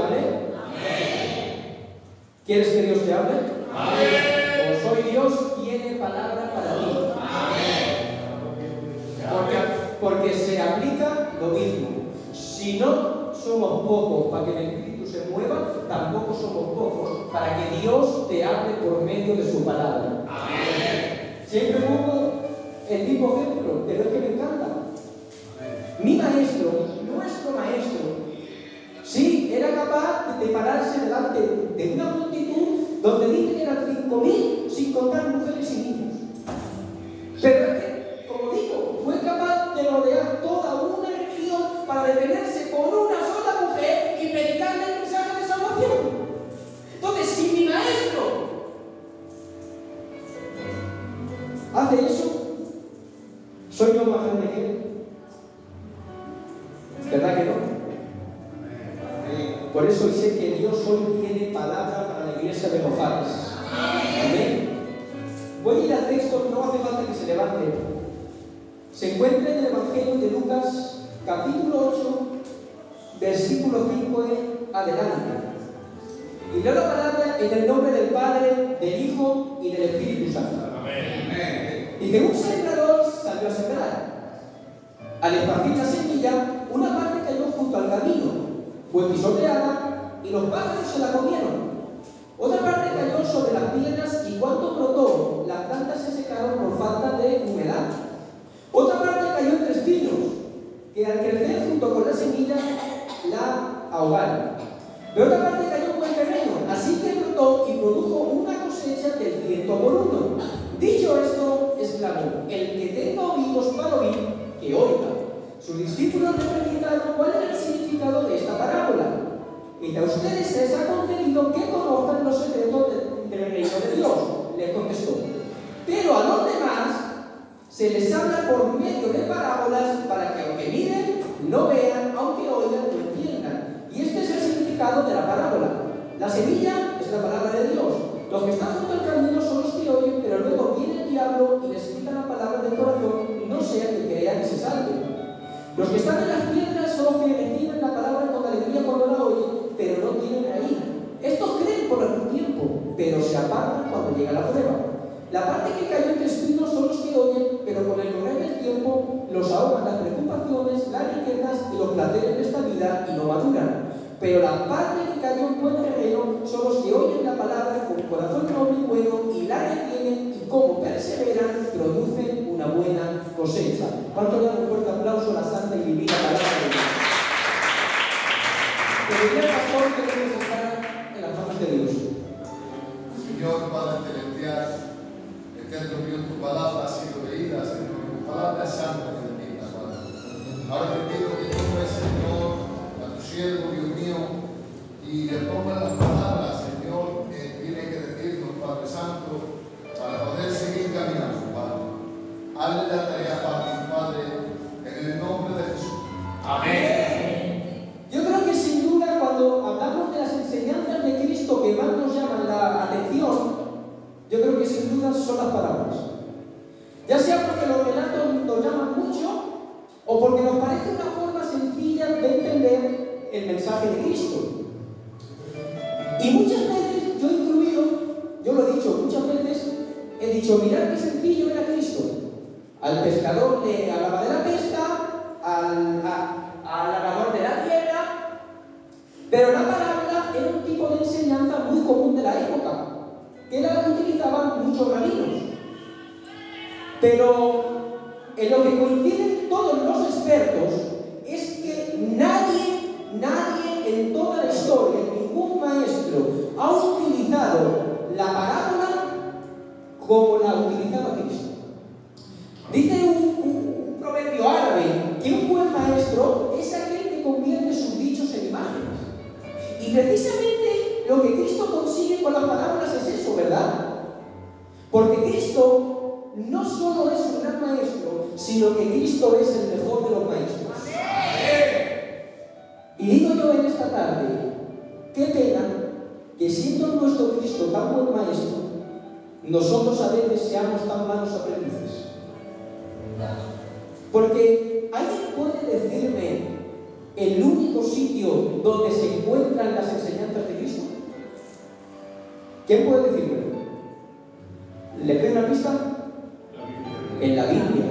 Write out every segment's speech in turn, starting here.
hable? Amén. ¿Quieres que Dios te hable? Amén. O soy Dios, tiene palabra para ti. Porque se aplica lo mismo. Si no somos pocos para que el Espíritu se mueva, tampoco somos pocos para que Dios te hable por medio de su palabra. Amén. Siempre pongo el mismo ejemplo, pero es que me encanta. Mi maestro, nuestro maestro, sí, era capaz de pararse delante de una multitud donde dicen que eran 5.000 sin contar mujeres y niños. Pero es que, como digo, fue capaz de rodear toda una región para detenerse con una sola mujer y predicarle el mensaje de salvación. Entonces, si mi maestro hace eso, ¿soy yo más grande que él? ¿Verdad que no? Por eso sé que Dios hoy tiene palabra para la iglesia de Mojares. Amén. Voy a ir al texto, no hace falta que se levante. Se encuentra en el Evangelio de Lucas, capítulo 8, versículo 5 en adelante. Y leo la palabra en el nombre del Padre, del Hijo y del Espíritu Santo. Amén. Y que un sembrador salió a sembrar. Al esparcir la semilla, una parte cayó junto al camino, fue pisoteada y los pájaros se la comieron. Otra parte cayó sobre las piedras y cuando brotó, las plantas se secaron por falta de humedad. Otra parte cayó entre espinos, que al crecer junto con la semilla la ahogaron. Pero otra parte cayó en buen terreno, así que brotó y produjo una cosecha del 100 por 1. Dicho esto, exclamó: el que tenga oídos para oír, que oiga. Sus discípulos le preguntaron cuál era el significado de esta parábola. Y a ustedes se les ha concedido que conozcan los secretos del reino de Dios, les contestó. Pero a los demás se les habla por medio de parábolas para que aunque miren, no vean, aunque oigan, no entiendan. Y este es el significado de la parábola. La semilla es la palabra de Dios. Los que están junto al camino son los que oyen, pero luego viene el diablo y les quita la palabra del corazón, no sea que crean y se salven. Los que están en las piedras son los que reciben la palabra con alegría cuando la oyen, pero no tienen raíz. Estos creen por algún tiempo, pero se apartan cuando llega la prueba. La parte que cayó entre espinos son los que oyen, pero con el correr del tiempo los ahogan las preocupaciones, las riquezas y los placeres de esta vida y no maduran. Pero la parte que cayó en buen terreno son los que oyen la palabra con corazón noble y bueno y la retienen y como perseveran producen una buena cosecha. ¿Cuánto le dan un fuerte aplauso a la santa y divina palabra de Dios? Que diría el pastor que debemos estar en las manos de Dios. Señor Padre Celestial, eterno Dios, tu palabra ha sido leída, Señor, tu palabra es santa y bendita, Padre. Ahora te pido que tomes, Señor, a tu siervo, Dios mío, y le pongas las palabras, Señor, que tiene que decirnos, Padre Santo, para poder seguir caminando, Padre. Hazle la tarea fácil, Padre, en el nombre de Jesús. Amén. Yo creo que sin duda cuando hablamos de las enseñanzas de Cristo que más nos llaman la atención, yo creo que sin duda son las parábolas. Ya sea porque los relatos nos llaman mucho o porque nos parece una forma sencilla de entender el mensaje de Cristo. Y muchas veces, yo incluido, yo lo he dicho muchas veces, he dicho, mirad qué sencillo era Cristo. Al pescador le hablaba de la pesca, al labrador de la tierra, pero la parábola era un tipo de enseñanza muy común de la época, que la utilizaban muchos rabinos. Pero en lo que coinciden todos los expertos es que nadie en toda la historia, ningún maestro, ha utilizado la parábola como la utilizaba Cristo. Dice un proverbio árabe que un buen maestro es aquel que convierte sus dichos en imágenes. Y precisamente lo que Cristo consigue con las parábolas es eso, ¿verdad? Porque Cristo no solo es un gran maestro, sino que Cristo es el mejor de los maestros. Y digo yo en esta tarde, qué pena que siendo nuestro Cristo tan buen maestro, nosotros a veces seamos tan malos aprendices. Porque alguien puede decirme el único sitio donde se encuentran las enseñanzas de Cristo? ¿Quién puede decirlo? ¿Le doy una pista? En la Biblia.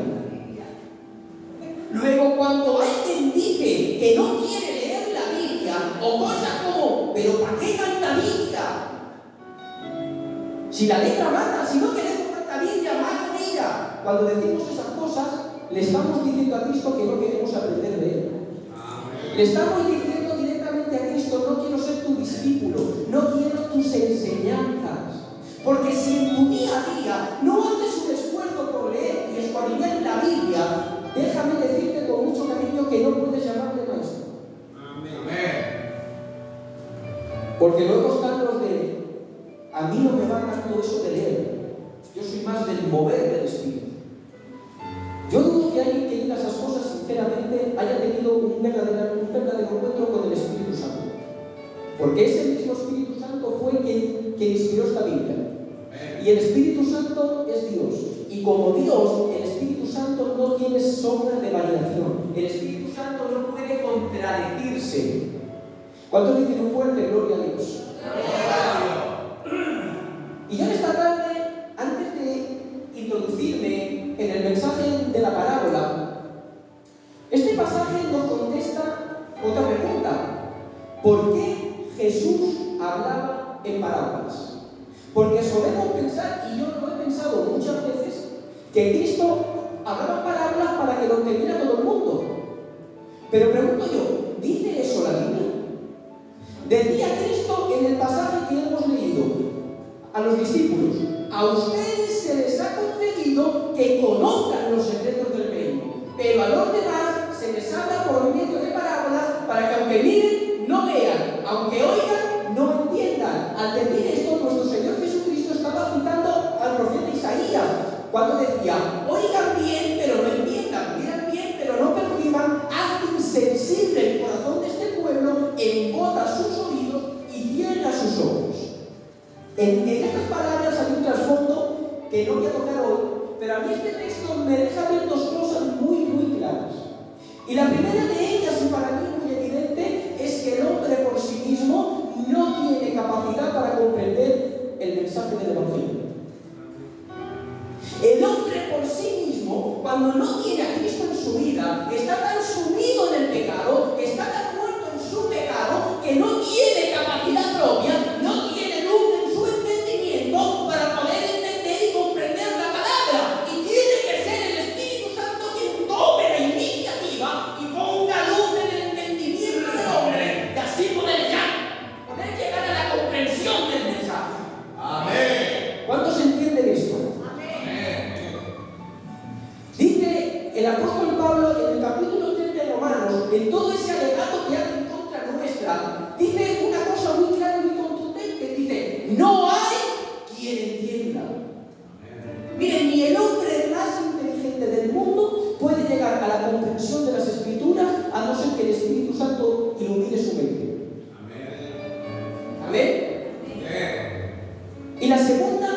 Luego, cuando alguien dice que no quiere leer la Biblia, o cosas como, ¿pero para qué tanta Biblia? Si la letra mata, si no queremos tanta Biblia, más con ella. Cuando decimos esas cosas, le estamos diciendo a Cristo que no queremos aprender de Él. Le estamos diciendo directamente a Cristo: no quiero ser tu discípulo, no quiero tus enseñanzas. Porque si en tu día a día no haces un esfuerzo por leer y escudriñar la Biblia, déjame decirte con mucho cariño que no puedes llamarle maestro. Amén. Porque luego están los de: a mí no me va tanto eso de leer, yo soy más del mover del Espíritu. Yo dudo que alguien que diga esas cosas sinceramente haya tenido un verdadero encuentro con el Espíritu Santo. Porque ese mismo Espíritu Santo fue quien inspiró esta Biblia. Y el Espíritu Santo es Dios. Y como Dios, el Espíritu Santo no tiene sombra de variación. El Espíritu Santo no puede contradecirse. ¿Cuántos dicen un fuerte gloria a Dios? Y yo esta tarde, antes de introducirme en el mensaje de la parábola, este pasaje nos contesta otra pregunta: ¿por qué Jesús hablaba en parábolas? Porque solemos pensar, y yo lo he pensado muchas veces, que Cristo hablaba en parábolas para que lo entendiera todo el mundo. Pero pregunto yo, ¿dice eso la Biblia? Decía Cristo en el pasaje que hemos leído a los discípulos: a ustedes se les ha concedido que conozcan los secretos del reino, pero a los demás se les habla por medio de parábolas para que aunque miren, no vean, aunque oigan, no entiendan. Al decir esto, nuestro Señor Jesucristo estaba citando al profeta Isaías, cuando decía: oigan bien, pero no entiendan, miran bien, pero no perciban, haz insensible el corazón de este pueblo, embota sus oídos y cierra sus ojos. En estas palabras hay un trasfondo que no voy a tocar hoy, pero a mí este texto me deja ver dos cosas muy claras. Y la primera de ellas, y para mí muy evidente, es que el hombre por sí mismo no tiene capacidad para comprender el mensaje del Evangelio. El hombre por sí mismo, cuando no tiene a Cristo en su vida, está tan sumido en el pecado, está tan muerto en su pecado, que no tiene capacidad propia, no tiene luz en su entendimiento para poder entender y comprender la palabra. Y tiene que ser el Espíritu Santo quien tome la iniciativa y ponga luz en el entendimiento del hombre, y así poder llegar a la comprensión del mensaje. Amén. ¿Cuántos entienden esto? Dice el apóstol Pablo en el capítulo 3 de Romanos, en todo ese alegato que hace en contra nuestra, dice una cosa muy clara y muy contundente: dice, no hay quien entienda. Miren, ni el hombre más inteligente del mundo puede llegar a la comprensión de las Escrituras a no ser que el Espíritu Santo ilumine su mente. ¿Amén? Y la segunda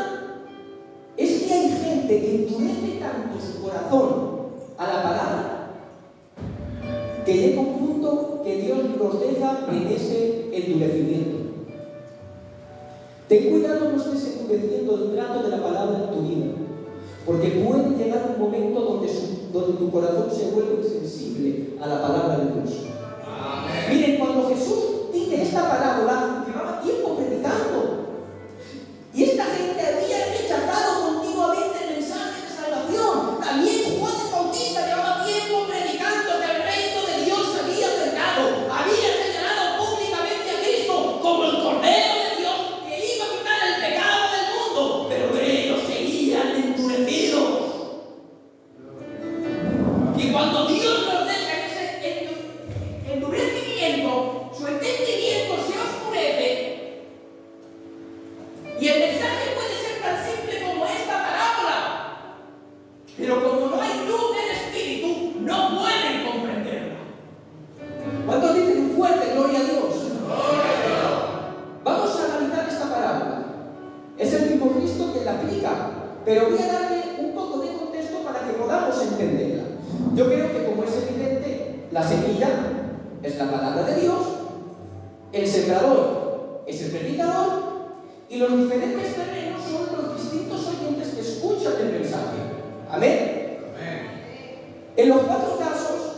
es que hay gente que endurece tanto su corazón a la palabra que llega un punto que Dios los deja en ese endurecimiento. Ten cuidado, no estés endureciendo el trato de la palabra en tu vida, porque puede llegar un momento donde tu corazón se vuelve insensible a la palabra de Dios. Amén. Miren, cuando Jesús dice esta parábola, llevaba tiempo predicando. Y esta gente había rechazado continuamente el mensaje de salvación. También Juan el Bautista llevaba tiempo predicando que el reino de Dios se había acercado. Había señalado públicamente a Cristo como el Cordero de Dios que iba a quitar el pecado del mundo. Pero ellos seguían endurecidos. Y cuando Dios los deja en ese endurecimiento, su entendimiento se oscurece. Y el mensaje puede ser tan simple como esta parábola, pero como no hay luz del Espíritu, no pueden comprenderla. ¿Cuántos dicen un fuerte gloria a Dios? Vamos a analizar esta parábola. Es el mismo Cristo que la aplica, pero voy a darle un poco de contexto para que podamos entenderla. Yo creo que, como es evidente, la semilla es la palabra de Dios, el sembrador es el predicador, y los diferentes terrenos son los distintos oyentes que escuchan el mensaje. Amén. En los 4 casos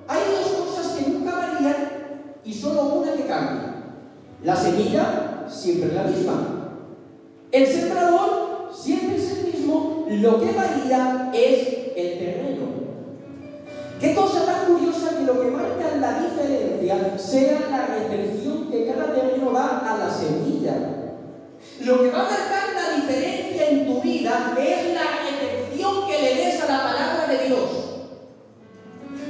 hay 2 cosas que nunca varían y solo una que cambia. La semilla siempre es la misma. El sembrador siempre es el mismo, lo que varía es el terreno. Qué cosa tan curiosa que lo que marca la diferencia sea la recepción que cada terreno da a la semilla. Lo que va a marcar la diferencia en tu vida es la recepción que le des a la palabra de Dios.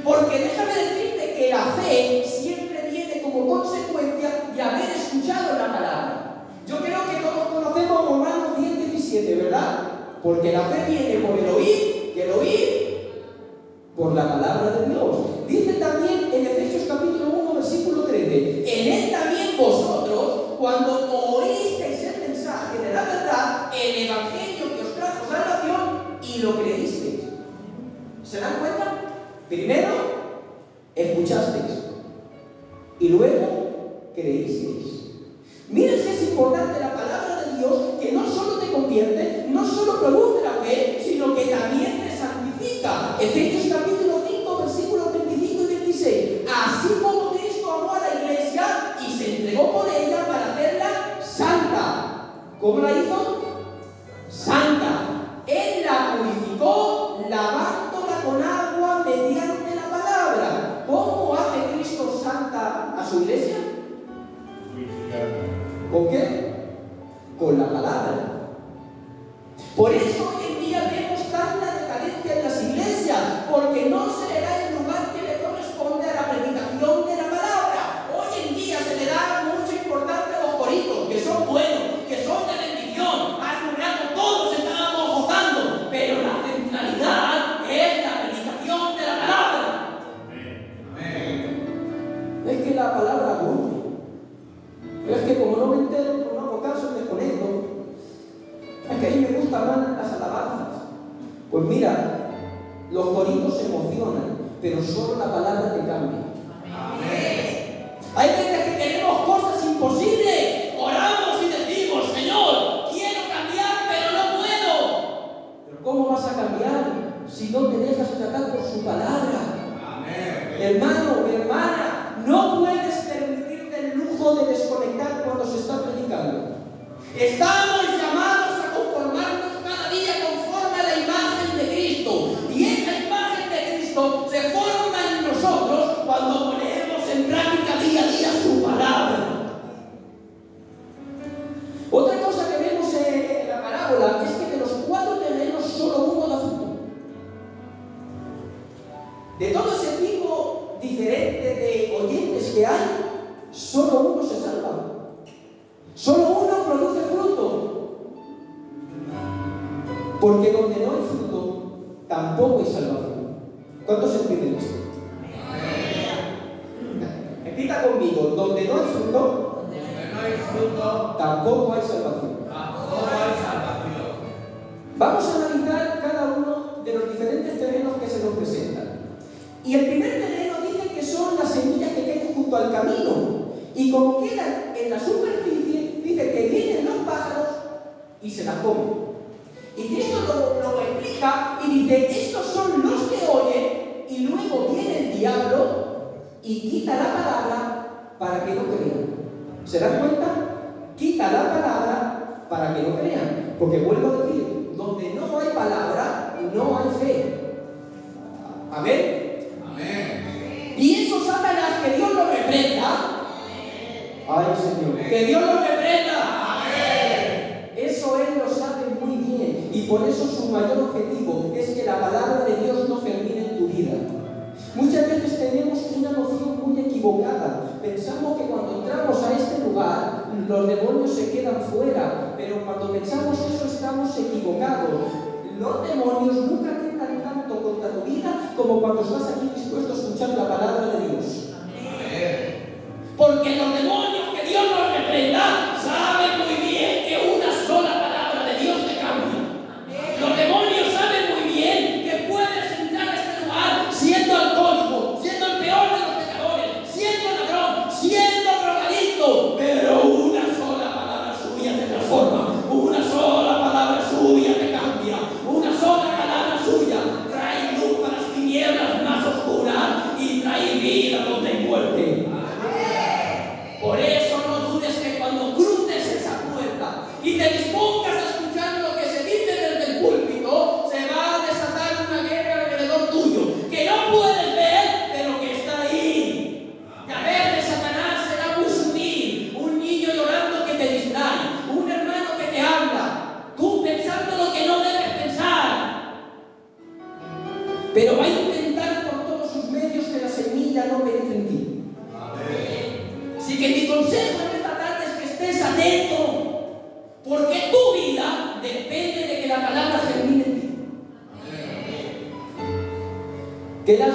Porque déjame decirte que la fe siempre viene como consecuencia de haber escuchado la palabra. Yo creo que todos conocemos Romanos 10:17, ¿verdad? Porque la fe viene por el oír y el oír por la palabra de Dios. Dice también en Efesios capítulo 1, versículo 13: en él también vosotros, cuando oísteis el mensaje de la verdad, el evangelio que os trajo salvación, y lo creísteis. ¿Se dan cuenta? Primero, escuchasteis y luego creísteis. Miren si es importante la palabra de Dios, que no solo te convierte, no solo produce la fe, sino que también te santifica. Efesios capítulo 5, versículos 25 y 26. Así como Cristo amó a la iglesia y se entregó por ella para hacerla santa. ¿Cómo la hizo? Santa. Él la purificó lavándola con agua mediante la palabra. ¿Cómo hace Cristo santa a su iglesia? ¿Con qué? Con la palabra. Por eso hoy en día vemos tanta decadencia en las iglesias, porque no se le da el lugar que le corresponde a la predicación de la palabra. Hoy en día se le da mucha importancia a los coritos, que son buenos, que son de bendición. Hace un rato todos estábamos gozando, pero la centralidad es la predicación de la palabra. Amén. Es que la palabra aburre. Es que como no me entero, no hago caso, me desconecto. Es que a mí me gustan más las alabanzas. Pues mira, los coritos se emocionan, pero solo la palabra te cambia. Amén. Hay veces que queremos cosas imposibles. Oramos y decimos: Señor, quiero cambiar, pero no puedo. Pero ¿cómo vas a cambiar si no te dejas tratar por su palabra? Amén. Hermano, hermana, no puedes permitirte el lujo de desconectar cuando se está predicando. Estamos llamados a conformarnos cada día conforme a la imagen de Cristo. Y esa imagen de Cristo se forma en nosotros cuando ponemos en práctica día a día su palabra. Otra cosa que vemos en la parábola es que de los 4 terrenos solo uno da fruto. De todo ese tipo diferente de oyentes que hay, solo uno se salva. Solo uno produce fruto. Porque donde no hay fruto, tampoco hay salvación. ¿Cuántos entienden esto? Repita conmigo: donde no hay fruto, tampoco hay salvación. Vamos a analizar cada uno de los diferentes terrenos que se nos presentan. Y el primer terreno dice que son las semillas que caen junto al camino. Y como quedan en la superficie, dice que vienen los pájaros y se las comen. Y Cristo lo explica y dice: estos son los que oyen, y luego viene el diablo y quita la palabra para que no crean. ¿Se dan cuenta? Quita la palabra para que no crean. Porque vuelvo a decir, donde no hay palabra, no hay fe. ¿Amén? Amén. Y eso, Satanás, que Dios lo reprenda. Ay, Señor, que Dios lo reprenda. Amén. Eso Él lo sabe muy bien. Y por eso su mayor objetivo es que la palabra de Dios no germine en tu vida. Muchas veces tenemos una noción muy equivocada. Pensamos que cuando entramos a este lugar, los demonios se quedan fuera. Pero cuando pensamos eso, estamos equivocados. Los demonios nunca tentan tanto contra tu vida como cuando estás aquí dispuesto a escuchar la palabra de Dios. Amén. Porque los demonios, que Dios los reprenda, saben muy bien que una sola palabra de Dios te cambia. Los demonios saben muy bien que puedes entrar a este lugar siendo alcohólico, siendo el peor de los pecadores, siendo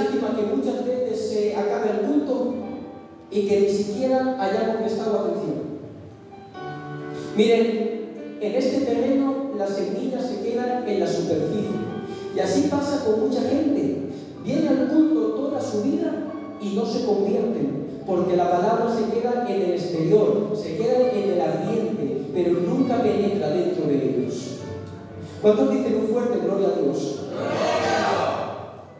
lástima que muchas veces se acabe el culto y que ni siquiera hayamos prestado atención. Miren, en este terreno las semillas se quedan en la superficie. Y así pasa con mucha gente. Viene al culto toda su vida y no se convierten, porque la palabra se queda en el exterior, se queda en el ambiente, pero nunca penetra dentro de ellos. ¿Cuántos dicen un fuerte gloria a Dios?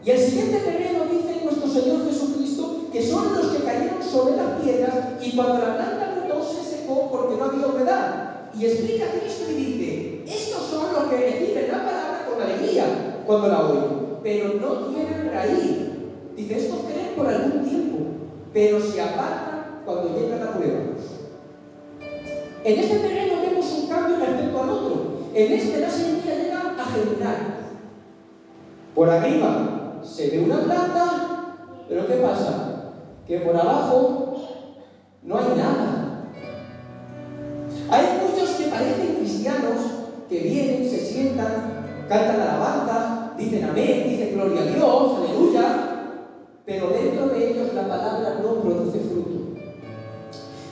Y el siguiente terreno dice nuestro Señor Jesucristo que son los que cayeron sobre las piedras y cuando la planta brotó se secó porque no había humedad. Y explica a Cristo y dice, estos son los que reciben la palabra con alegría cuando la oyen, pero no tienen raíz. Dice, estos creen por algún tiempo, pero se apartan cuando llega la prueba. En este terreno vemos un cambio respecto al otro. En este la semilla llega a germinar. Por arriba se ve una planta, pero ¿qué pasa? Que por abajo no hay nada. Hay muchos que parecen cristianos, que vienen, se sientan, cantan alabanzas, dicen amén, dicen gloria a Dios, aleluya, pero dentro de ellos la palabra no produce fruto.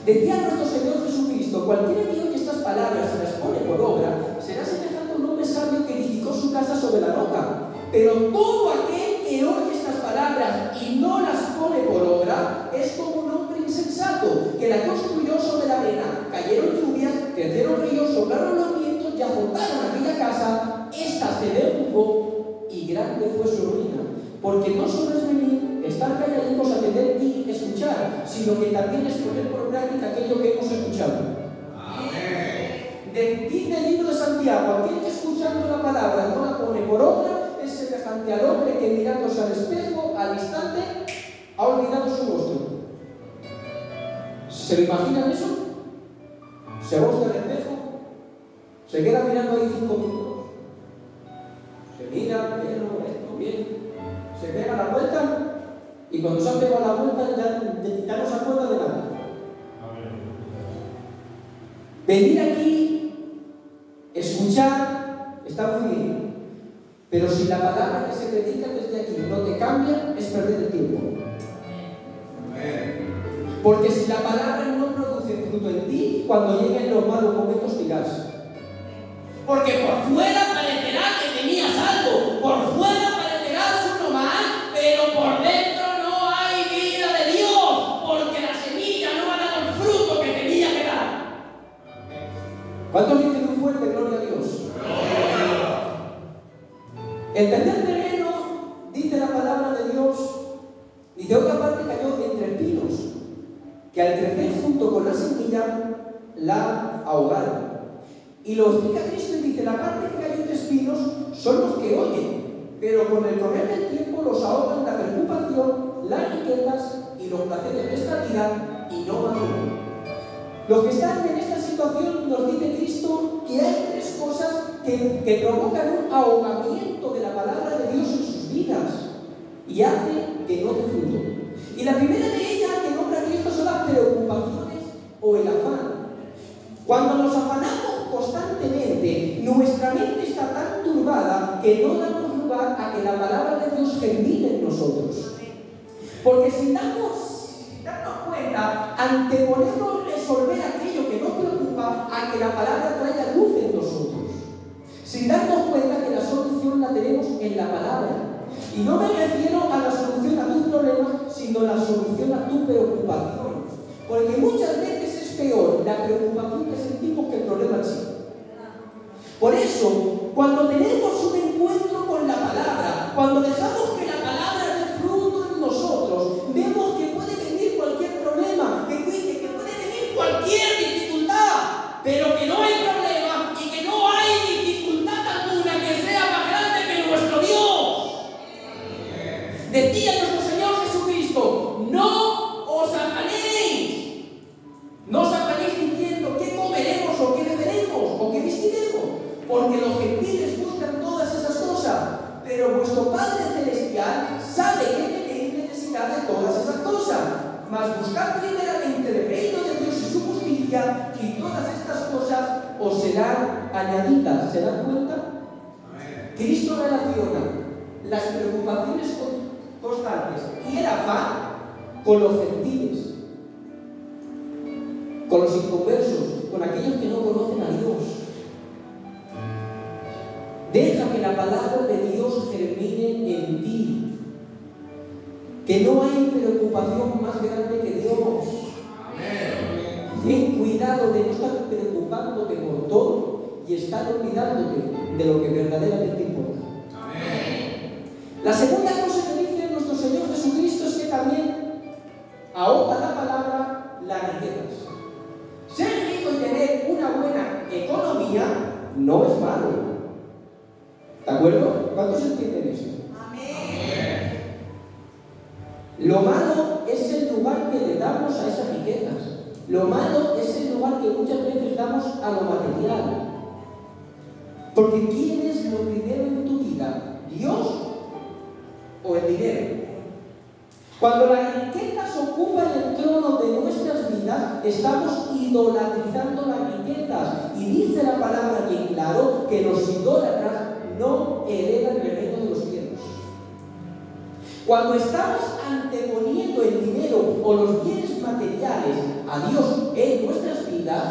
Decía nuestro Señor Jesucristo, cualquiera que oye estas palabras y las pone por obra, será semejante a un hombre sabio que edificó su casa sobre la roca. Pero todo aquel que oye estas palabras y no las pone por obra, es como un hombre insensato, que la construyó sobre la arena, cayeron lluvias, crecieron ríos, soplaron los vientos y azotaron aquella casa, esta se derrumbó y grande fue su ruina. Porque no solo es venir, estar calladitos, atender y escuchar, sino que también es poner por práctica aquello que hemos escuchado. Amén. Dice el libro de Santiago, aquel que escuchando la palabra no la pone por obra, es semejante al hombre que mirándose al espejo, al instante, ha olvidado su rostro. ¿Se lo imaginan eso? Se busca el espejo, se queda mirando ahí 5 minutos, se mira, bien, se pega la vuelta y cuando se ha pegado la vuelta ya no se acuerda de nada. Venir aquí, escuchar, está muy bien, pero si la palabra que se predica desde aquí no te cambia, es perder el tiempo. Porque si la palabra no produce fruto en ti, cuando lleguen los malos momentos dirás. Porque por fuera parecerá que tenías algo, por fuera parecerás uno más, pero por dentro no hay vida de Dios, porque la semilla no ha dado el fruto que tenía que dar. ¿Cuántos dicen muy fuerte gloria a Dios? El tercer terreno, dice la palabra de Dios, y de otra parte cayó entre espinos, que al crecer junto con la semilla la ahogaron. Y lo explica Cristo y dice, la parte que cayó entre espinos son los que oyen, pero con el correr del tiempo los ahogan la preocupación, las riquezas y los placeres de esta vida y no maduran. Los que están en esta situación, nos dice Cristo que hay 3 cosas que provocan un ahogamiento de la palabra de Dios en sus vidas y hace que no dé fruto. Y la primera de ellas que nombra Cristo son las preocupaciones o el afán. Cuando nos afanamos constantemente, nuestra mente está tan turbada que no damos lugar a que la palabra de Dios germine en nosotros. Porque sin darnos cuenta, anteponemos resolver aquello que nos preocupa a que la palabra traiga luz en nosotros. Sin darnos cuenta que la solución la tenemos en la palabra. Y no me refiero a la solución a tus problemas, sino la solución a tu preocupación. Porque muchas veces es peor la preocupación que sentimos que el problema en sí. Por eso, cuando tenemos un encuentro con la palabra, cuando dejamos que la palabra dé fruto en nosotros, vemos que puede venir cualquier problema, que puede venir cualquier dificultad, pero que no hay problema y que no hay dificultad alguna que sea más grande que nuestro Dios. Decía nuestro Señor Jesucristo, no os afanéis. No os afanéis diciendo qué comeremos o qué beberemos o qué vestiremos, porque los gentiles buscan todas esas cosas, pero vuestro Padre Celestial sabe que tenéis necesidad de todas esas cosas. Mas buscad primeramente el reino de Dios y su justicia, y todas estas cosas os serán añadidas. ¿Se dan cuenta? Cristo relaciona las preocupaciones constantes y el afán con los gentiles, con los inconversos, con aquellos que no conocen a Dios. Deja que la palabra de Dios germine en ti, que no hay preocupación más grande que Dios. Ten cuidado de no estar preocupándote por todo y estar olvidándote de lo que verdaderamente importa. La segunda cosa que dice nuestro Señor Jesucristo es que también ahoga la palabra las riquezas. Ser rico y tener una buena economía no es malo. ¿De acuerdo? ¿Cuántos entienden eso? Amén. Lo malo es el lugar que le damos a esas riquezas. Lo malo es el lugar que muchas veces damos a lo material. Porque ¿quién es lo primero en tu vida? ¿Dios o el dinero? Cuando las riquezas ocupan el trono de nuestras vidas, estamos idolatrizando las riquezas. Y dice la palabra bien claro que los idólatras no heredan el reino de los cielos. Cuando estamos anteponiendo el dinero o los bienes materiales a Dios en nuestras vidas,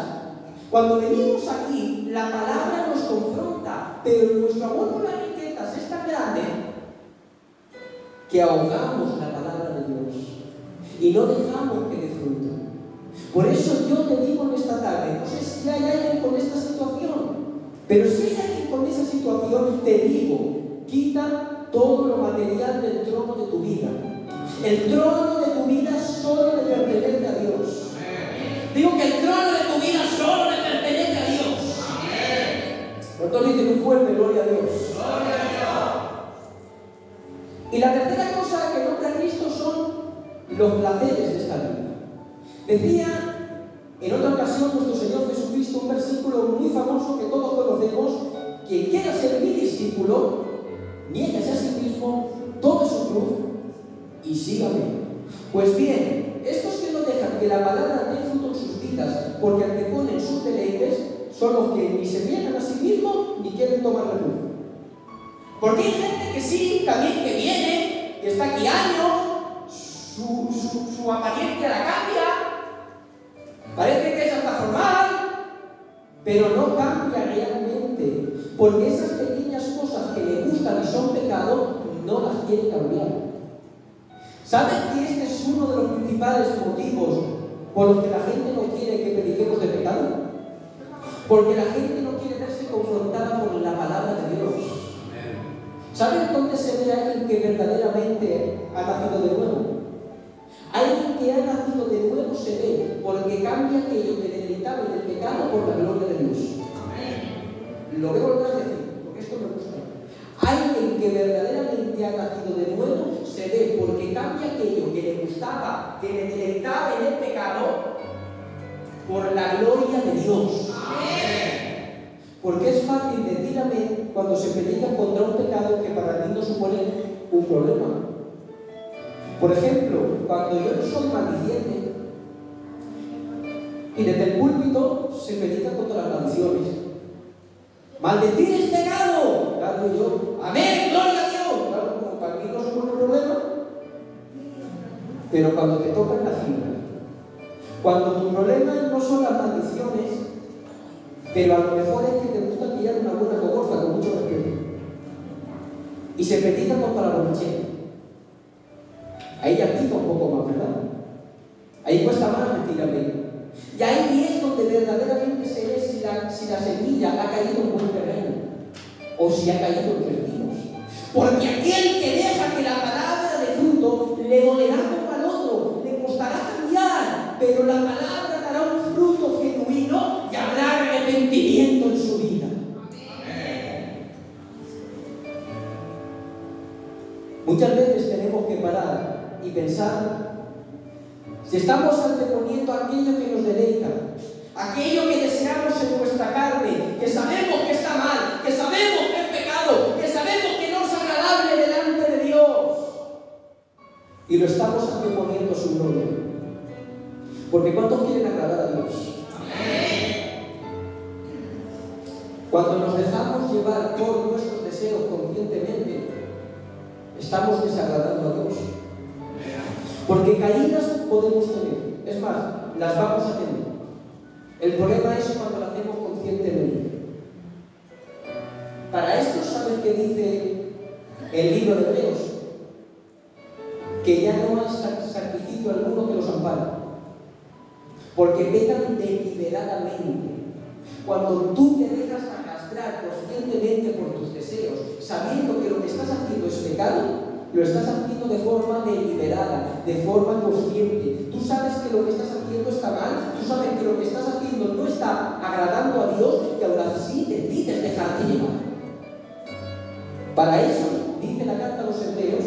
cuando venimos aquí, la palabra nos confronta, pero nuestro amor por las riquezas es tan grande que ahogamos la palabra de Dios y no dejamos que dé fruto. Por eso yo te digo en esta tarde, no sé si hay alguien con esta situación, pero si hay alguien con esa situación, te digo, quita todo lo material del trono de tu vida. El trono de tu vida solo le pertenece a Dios. Digo que el trono de tu vida solo le pertenece a Dios. ¿Cuántos dicen un fuerte gloria a Dios? ¡Gloria a Dios! Y la tercera cosa que nombra Cristo son los placeres de esta vida. Decía en otra ocasión nuestro Señor Jesucristo un versículo muy famoso que todos conocemos: quien quiera ser mi discípulo, niéguese a sí mismo, tome su cruz y sígame. Pues bien, estos que no dejan que la palabra dé fruto en sus vidas porque anteponen sus deleites, son los que ni se niegan a sí mismos ni quieren tomar la cruz. Porque hay gente que sí, también que viene, que está aquí años, su apariencia la cambia, parece que es hasta formal, pero no cambia realmente, porque esas pequeñas cosas que le gustan y son pecado, no las quiere cambiar. ¿Saben que este es uno de los principales motivos por los que la gente no quiere que prediquemos de pecado? Porque la gente no quiere verse confrontada por la palabra de Dios. ¿Saben dónde se ve a alguien que verdaderamente ha nacido de nuevo? Alguien que ha nacido de nuevo se ve porque cambia aquello que le deleitaba en el pecado por la gloria de Dios. Lo voy a volver a decir, porque esto me gusta. Alguien que verdaderamente ha nacido de nuevo se ve porque cambia aquello que le gustaba, que le deleitaba en el pecado, por la gloria de Dios. Porque es fácil decir amén cuando se predica contra un pecado que para mí no supone un problema. Por ejemplo, cuando yo no soy maldiciente y desde el púlpito se predica contra las maldiciones. ¡Maldecir es pecado! Claro, yo, amén, gloria a Dios. Claro, como para mí no supone un problema. Pero cuando te tocan la fibra, cuando tu problema no son las maldiciones, pero a lo mejor es que te gusta pillar una buena cogorza con mucho respeto y se predica contra la borrachera, ahí ya pica un poco más, ¿verdad? Ahí cuesta más decir amén. Y ahí es donde verdaderamente se ve si la semilla ha caído en buen terreno o si ha caído en perdidos. Porque aquel que deja que la palabra de fruto le dolerá como al otro, le costará cambiar, pero la palabra dará un fruto genuino y habrá arrepentimiento en su vida. Muchas veces tenemos que parar y pensar si estamos anteponiendo aquello que nos deleita, aquello que deseamos en nuestra carne, que sabemos que está mal, que sabemos que es pecado, que sabemos que no es agradable delante de Dios, y lo estamos anteponiendo a su gloria. Porque ¿cuántos quieren agradar a Dios? Cuando nos dejamos llevar por nuestros deseos conscientemente, estamos desagradando a Dios. Porque caídas podemos tener, es más, las vamos a tener. El problema es cuando lo hacemos conscientemente. Para esto, ¿sabes qué dice el libro de Hebreos? Que ya no hay sacrificio alguno que los ampare, porque pecan deliberadamente. Cuando tú te dejas arrastrar conscientemente por tus deseos, sabiendo que lo que estás haciendo es pecado, lo estás haciendo de forma deliberada, de forma consciente. Tú sabes que lo que estás haciendo está mal, tú sabes que lo que estás haciendo no está agradando a Dios y aún así decides dejarte llevar. Para eso, dice la carta a los Hebreos,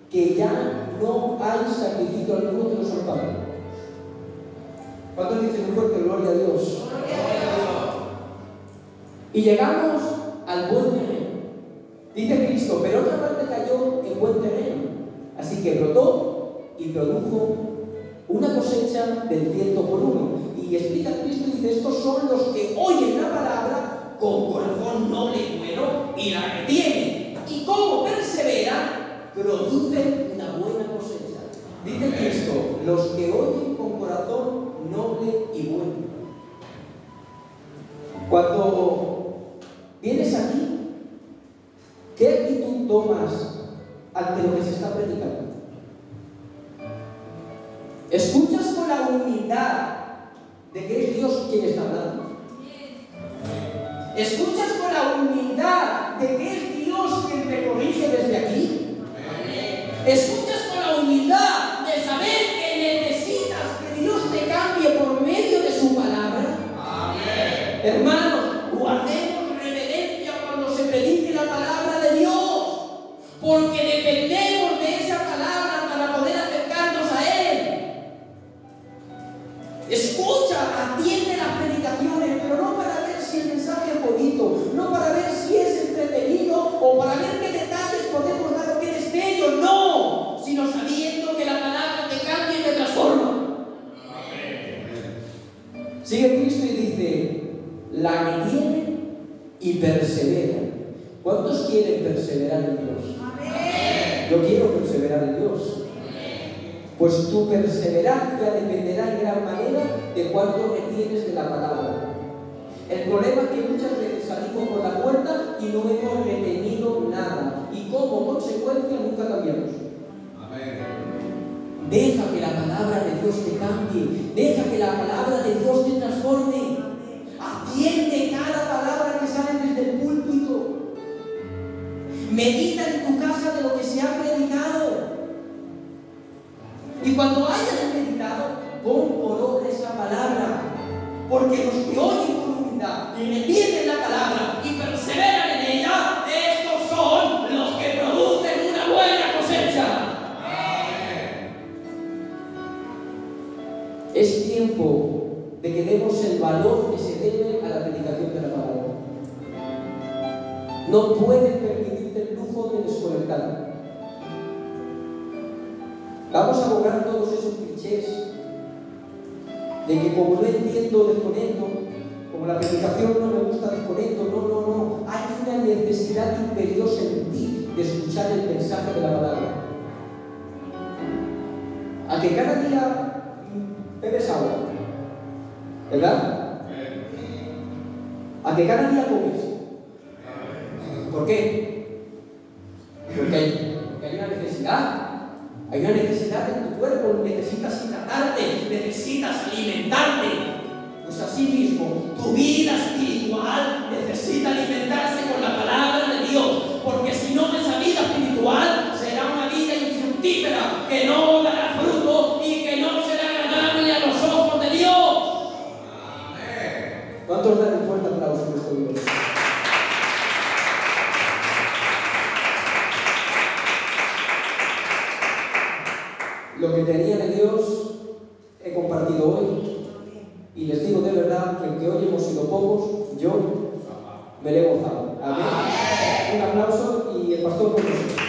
que ya no hay sacrificio alguno que los ampare. ¿Cuántos dicen muy fuerte gloria a Dios? Y llegamos al buen terreno. Dice Cristo, pero otra parte cayó en buen terreno. Así que brotó y produjo una cosecha del 100 por 1. Y explica Cristo y dice, estos son los que oyen la palabra con corazón noble y bueno y la retienen. Y como perseveran, producen una buena cosecha. Dice Cristo, los que oyen con corazón noble y bueno. Cuando vienes aquí, ¿qué actitud tomas ante lo que se está predicando? ¿Escuchas con la humildad de que es Dios quien está hablando? ¿Escuchas con la humildad de que es Dios quien te corrige desde aquí? ¿Escuchas con la humildad de saber que necesitas que Dios te cambie por medio de su palabra? Amén. Hermanos, guardemos reverencia cuando se predique la palabra de Dios, porque dependemos de esa palabra para poder acercarnos a Él. Escucha, atiende las predicaciones, pero no para ver si el mensaje es bonito, no para ver si es entretenido o para ver qué detalles podemos dar o qué destellos, no, sino sabiendo que la palabra te cambia y te transforma. Sigue Cristo y dice, la retienen y perseveran. ¿Cuántos quieren perseverar en Dios? Yo quiero perseverar en Dios. Pues tu perseverancia dependerá en gran manera de cuánto retienes de la palabra. El problema es que muchas veces salimos por la puerta y no hemos retenido nada. Y como consecuencia nunca cambiamos. Deja que la palabra de Dios te cambie. Deja que la palabra de Dios te transforme. Atiende cada palabra que sale desde el púlpito. Medita en tu casa de lo que se ha predicado. Y cuando hayas meditado, pon por obra esa palabra. Porque los que oyen con humildad y entienden la palabra y perseveran en ella, estos son los que producen una buena cosecha. Es tiempo de que demos el valor que se debe a la predicación de la palabra. No puedes permitirte el lujo de desconectar. Vamos a borrar todos esos clichés de que como no entiendo, desconecto, como la predicación no me gusta, desconecto. No. Hay una necesidad imperiosa en ti de escuchar el mensaje de la palabra. A que cada día bebes agua, ¿verdad? A que cada día comes. ¿Por qué? Porque hay una necesidad. Hay una necesidad en tu cuerpo, necesitas hidratarte, necesitas alimentarte. Pues así mismo, tu vida espiritual necesita alimentarse con la palabra de Dios, porque si no, esa vida espiritual será una vida infructífera, que no dará fruto y que no será agradable a los ojos de Dios. Amén. ¿Cuántos dan un fuerte aplauso a nuestro Dios? Lo que tenía de Dios he compartido hoy, y les digo de verdad que el que hoy hemos sido pocos, yo me lo he gozado. Amén. Un aplauso y el pastor con nosotros.